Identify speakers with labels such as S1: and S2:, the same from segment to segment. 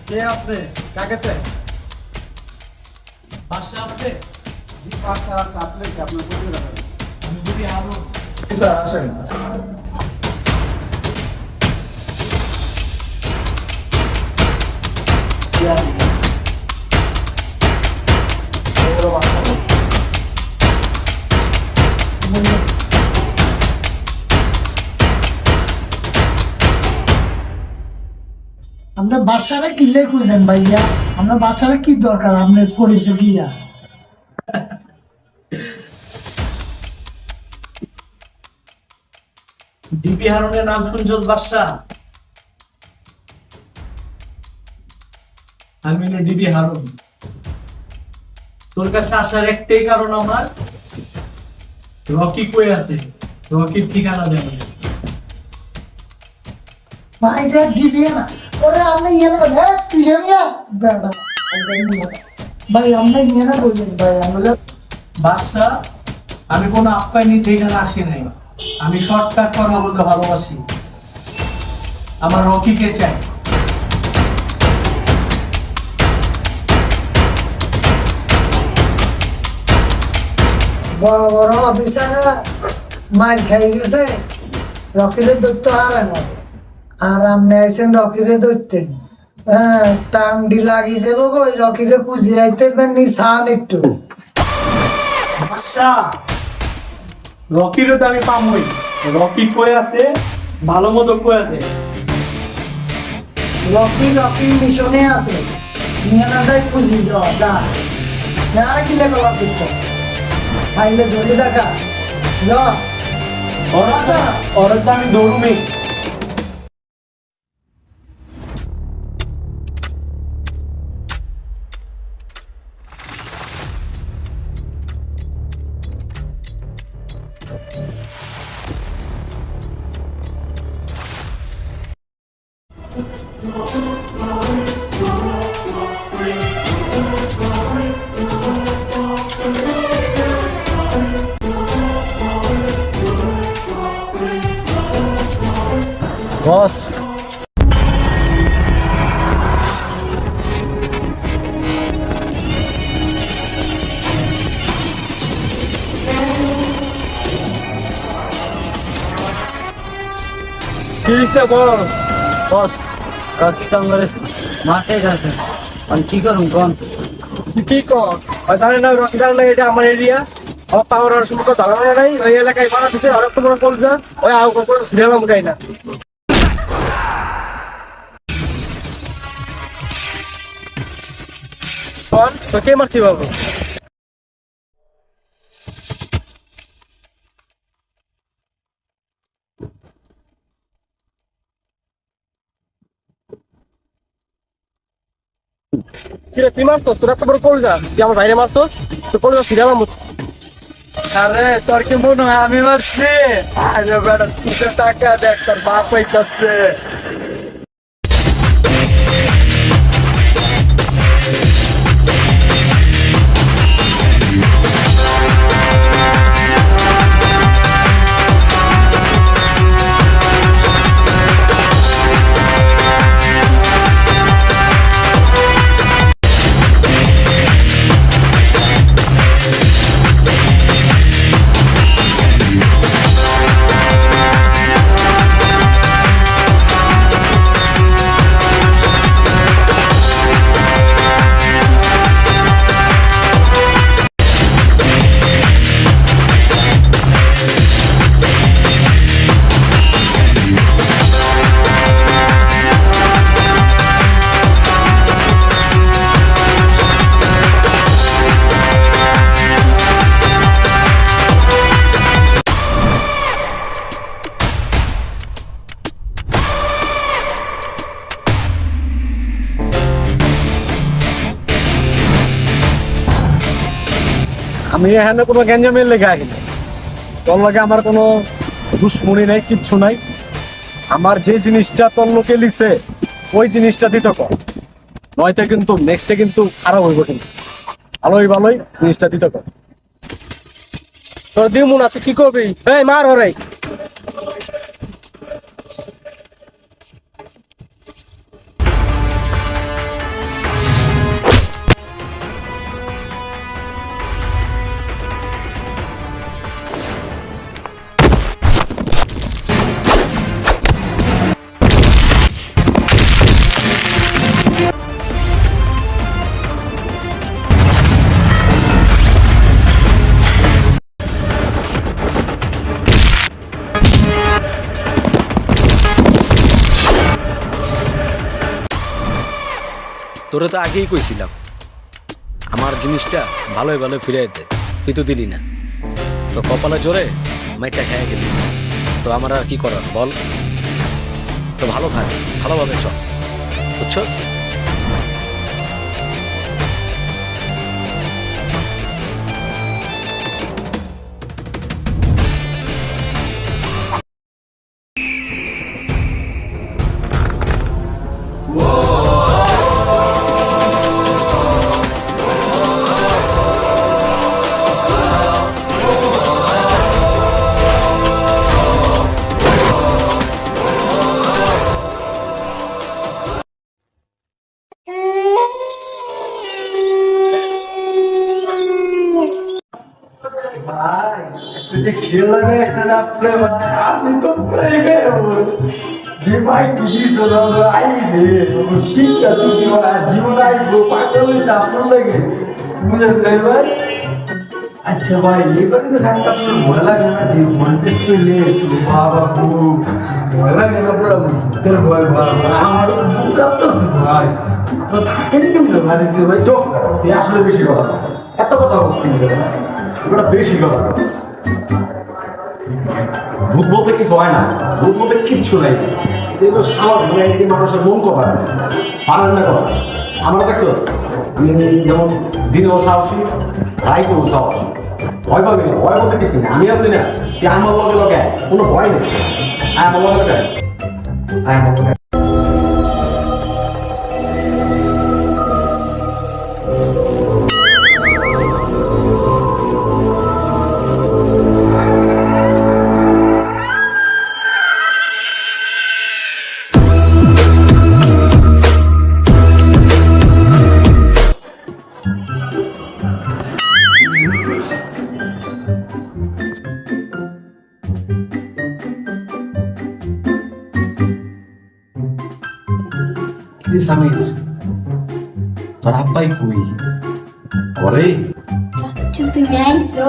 S1: কে আপনি? কাকে চাই?
S2: বাসা আছে?
S1: পাশে আছে, আপনি কি? আপনার কোথায় যাবেন?
S2: আমি যদি আরো
S1: স্যার আসেন।
S3: আপনার বাসারে কিলে খুঁজেন ভাইয়া, আপনার বাসারে কি দরকার? আপনার পরিচয় গিয়া
S2: ডিপি হারুনের নাম শুনছস বাসা? আমি হলো ডিবি হারুন। তোর কাছে আসার একটাই কারণ আমার, রকি কই আছে, রকির ঠিকানা জানি।
S3: ভাইটা দিবি না ওরে, আপনি ইয়ে না তুই মিয়া বেড়া ভাই, আপনি ইয়ে না বললেন ভাই, আমরা
S2: বাসা আমি কোনো আপ্যায়ন নিতে এখানে আসি নাই। আমি শর্টকাট কথা বলতে ভালোবাসি। আমার রকিকে চাই।
S3: বড় বড় অফিসাররা মার খাই গেছে, রকিরে দৈত্য হারে না, আর আপনি আইসেন রকিরে দৈত্যেন। হ্যাঁ, টান্ডি লাগি যাবো গো, ওই রকিরে পুজি আইতে নি সান একটু।
S2: বাসা রকিরও তো আমি পামই। রকি কই আছে, ভালো মতো কই আছে।
S3: রকি রকি মিশনে আছে, নিয়ে না যাই পুজি যাওয়া যা না কিলে গলা দিত ফাইলে ধরে দেখা যা
S2: ওরা তো আমি দৌড়ুমি।
S1: বস,
S4: কি হইছে বল?
S1: বস, রকি কংগ্রেস মাঠে গেছে। আমি কি করুন কোন?
S4: তুই কি কস? ওই জানে না রকি জানে না এটা আমার এরিয়া। আমার পাওয়ার আর সম্পর্ক ধারণা নাই। ওই এলাকায় বানা দিছে আর তো মনে করছ ওই আউ কোন সিরিয়াল মুখাই না। কোন তো কে মারছি বাবু? কিরে তুই মারছস? তোরা তো বড় কল যা তুই আমার ভাইরে মারছস, তো কল যা সিরিয়াল মুখ।
S1: আরে তোর কি মনে হয় আমি মারছি? আরে বেটা, তুই তো টাকা দেখ, তোর বাপ হইতাছে।
S4: আমি এখানে কোনো গ্যাঞ্জামের লেগে আহি না। তোর লাগে আমার কোনো দুশ্মনী নাই, কিচ্ছু নাই। আমার যে জিনিসটা তোর লোকে লিছে ওই জিনিসটা দিতে কর, নয়তো কিন্তু নেক্সটে কিন্তু খারাপ হইব। কিন্তু ভালোই ভালোই জিনিসটা দিতে কর। তোর দিমু না, তুই কি করবি? এই মার ওরে।
S5: তোরে তো আগেই কইছিলাম আমার জিনিসটা ভালোই ভালো ফিরাই দে, তুই তো দিলি না। তো কপালে জোরে মাইটা খেয়ে গেলি, তো আমার আর কি করার বল। তো ভালো থাক, ভালোভাবে চল, বুঝছস?
S1: ভাই আজকে যে খেলা দেখছেন আপনি ভাই, আমি তো প্রায় বেরোস যে ভাই টিভি তো আইবে শিক্ষা তুমি জীবন আইবো পাগল হইতে আপনার লাগে বুঝলেন তাই ভাই? আচ্ছা ভাই এবারে তো থাকতে আপনার ভয় লাগে না যে মনটা পেলে বাবা খুব ভয় লাগে না পুরো তোর ভয় ভয় আমার বুক কাঁপতেছে ভাই। আপনার থাকেন কেমন বাড়িতে ভাই? চোখ তুই আসলে বেশি কথা এত কথা বলছি
S4: ওটা বেশি কথা। ভূত বলতে কিছু হয় না, ভূত বলতে কিচ্ছু নাই, এগুলো স্বাভাবিক, মানে এই মানুষের মন কথা পারেন না কথা। আমরা দেখছো আমি যেমন দিনেও সাহসী, রাইতেও সাহসী, ভয় পাবি না, ভয় বলতে কিছু নেই। আমি আছি না, তুই আমার লগে লগে কোনো ভয় নেই, আমার লগে লগে আমার লগে।
S2: সামির, তোর আব্বাই কই?
S4: ঘরে
S6: তুমি আইসো,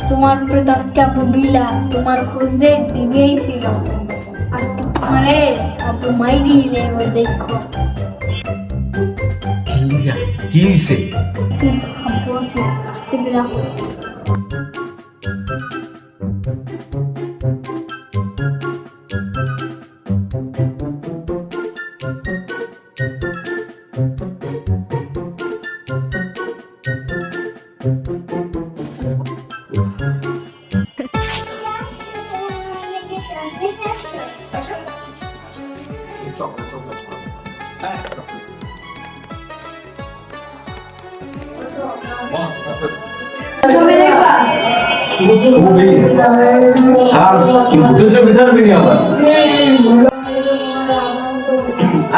S6: তোমার উপরে তো আজকে আব্বু বিলা তোমার খোঁজ দিয়ে ডিবি আইছিল। আজকে তোমারে আব্বু মাইরি লেবো, দেখো
S2: কি হইছে?
S6: তুমি আব্বু আছে আস্তে বিরা।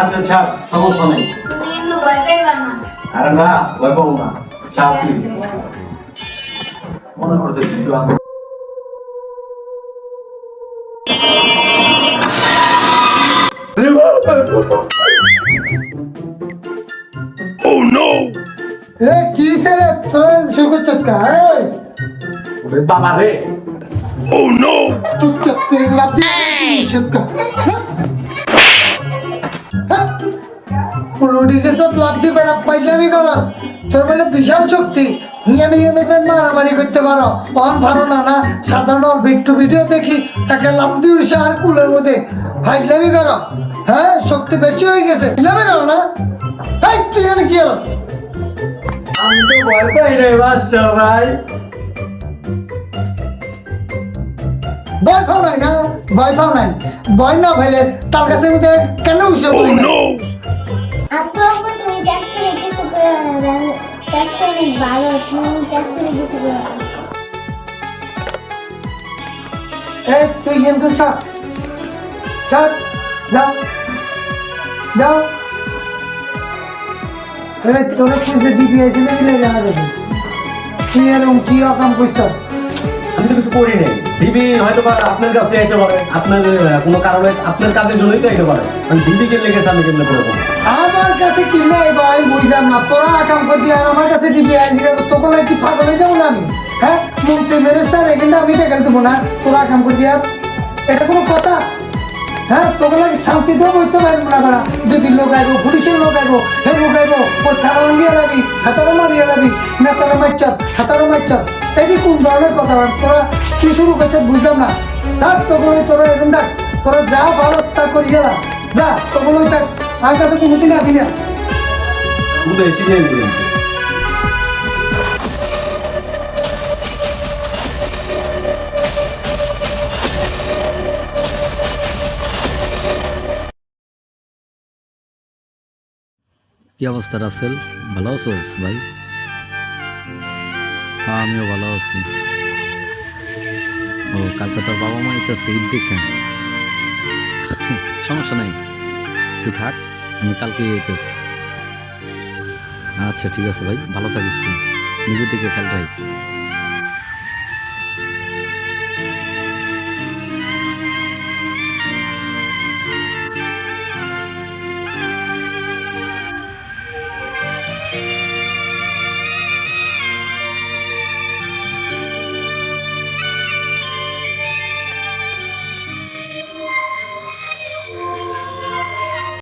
S4: আচ্ছা আচ্ছা, সমস্যা নেই।
S6: তুমি কিন্তু ভয় পাইবা না।
S4: আরে না, ভয় পাবো না। চাপ তুই মনে করছে কিন্তু আমি
S3: এ কি রে তোর শুকর চটকা
S4: ওরে বাবা রে।
S3: তুই চটকে লাভ দিয়ে চটকা পুরোটিকে সব লাভ দিয়ে বেড়া পাইজামি করস। তোর বলে বিশাল শক্তি, হিয়ানে হিয়ানে যে মারামারি করতে পারো অন পারো না। না সাধারণ বিট্টু ভিডিও দেখি একটা লাভ দিয়ে উঠছে আর কুলের মধ্যে ফাইজলামি করো। হ্যাঁ শক্তি বেশি হয়ে গেছে, ফাইজলামি করো না। এই তুই এখানে কি করস?
S1: আমি তো ভয় পাই রে বাদশা ভাই।
S3: ভয় পাও নাই না, ভয় পাও নাই। ভয় না ভাইলে তার কাছে মধ্যে কেন উঠছে?
S6: আপু আপু তুমি ট্যাক্সি কিছু করে ট্যাক্সি অনেক ভালো, তুমি ট্যাক্সি কিছু করে।
S3: এই তুই কিন্তু ছাড় ছাড়, যাও যাও। এই তোরা খুঁজে দিবি এসে দিলে জানা যাবে তুই এরকম কি অকাম করছিস।
S4: আমি তো কিছু করি নাই। দিবি হয়তো বা আপনার কাছে আইতে পারে, আপনার কোনো কারণে আপনার কাজের জন্যই তো আইতে পারে। আমি দিবি কে লেগেছে আমি কেমনে করবো?
S3: আমার কাছে কিনলে ভাই বুঝলাম না, তোরা আকাম করবি আর আমার কাছে দিবি তোকে কি পাগল হয়ে যাবো না আমি? হ্যাঁ মন্ত্রী মিনিস্টার এখানটা আমি টাকা দেবো না, তোরা আকাম করবি আর এটা কোনো কথা? হ্যাঁ তোকে লাগে শান্তি দেবো বইতে পারবো না বেড়া যদি লোক আইব পুলিশের লোক আইব হে লোক আইব ওই থানা ভাঙিয়ে যাবি হাতারও মারিয়ে যাবি নেতারা মাইচার হাতারও মাইচার এই কোন ধরনের কথা তোরা কি শুরু করছে বুঝলাম না থাক তোকে তোরা এরকম ডাক তোরা যা ভালো তা করি গেলা যা তোকে থাক আর কাছে কোনোদিন আসবি না
S4: উদয় শিখে নেবেন
S5: কি অবস্থা রাসেল, ভালো আছোস ভাই? হ্যাঁ আমিও ভালো আছি। ও কালকে তোর বাবা মা ইতাছে ঈদ দেখেন। সমস্যা নাই, তুই থাক, আমি কালকে যেতেছি। আচ্ছা ঠিক আছে ভাই, ভালো থাকিস তুই, নিজের দিকে খেয়াল রাখিস।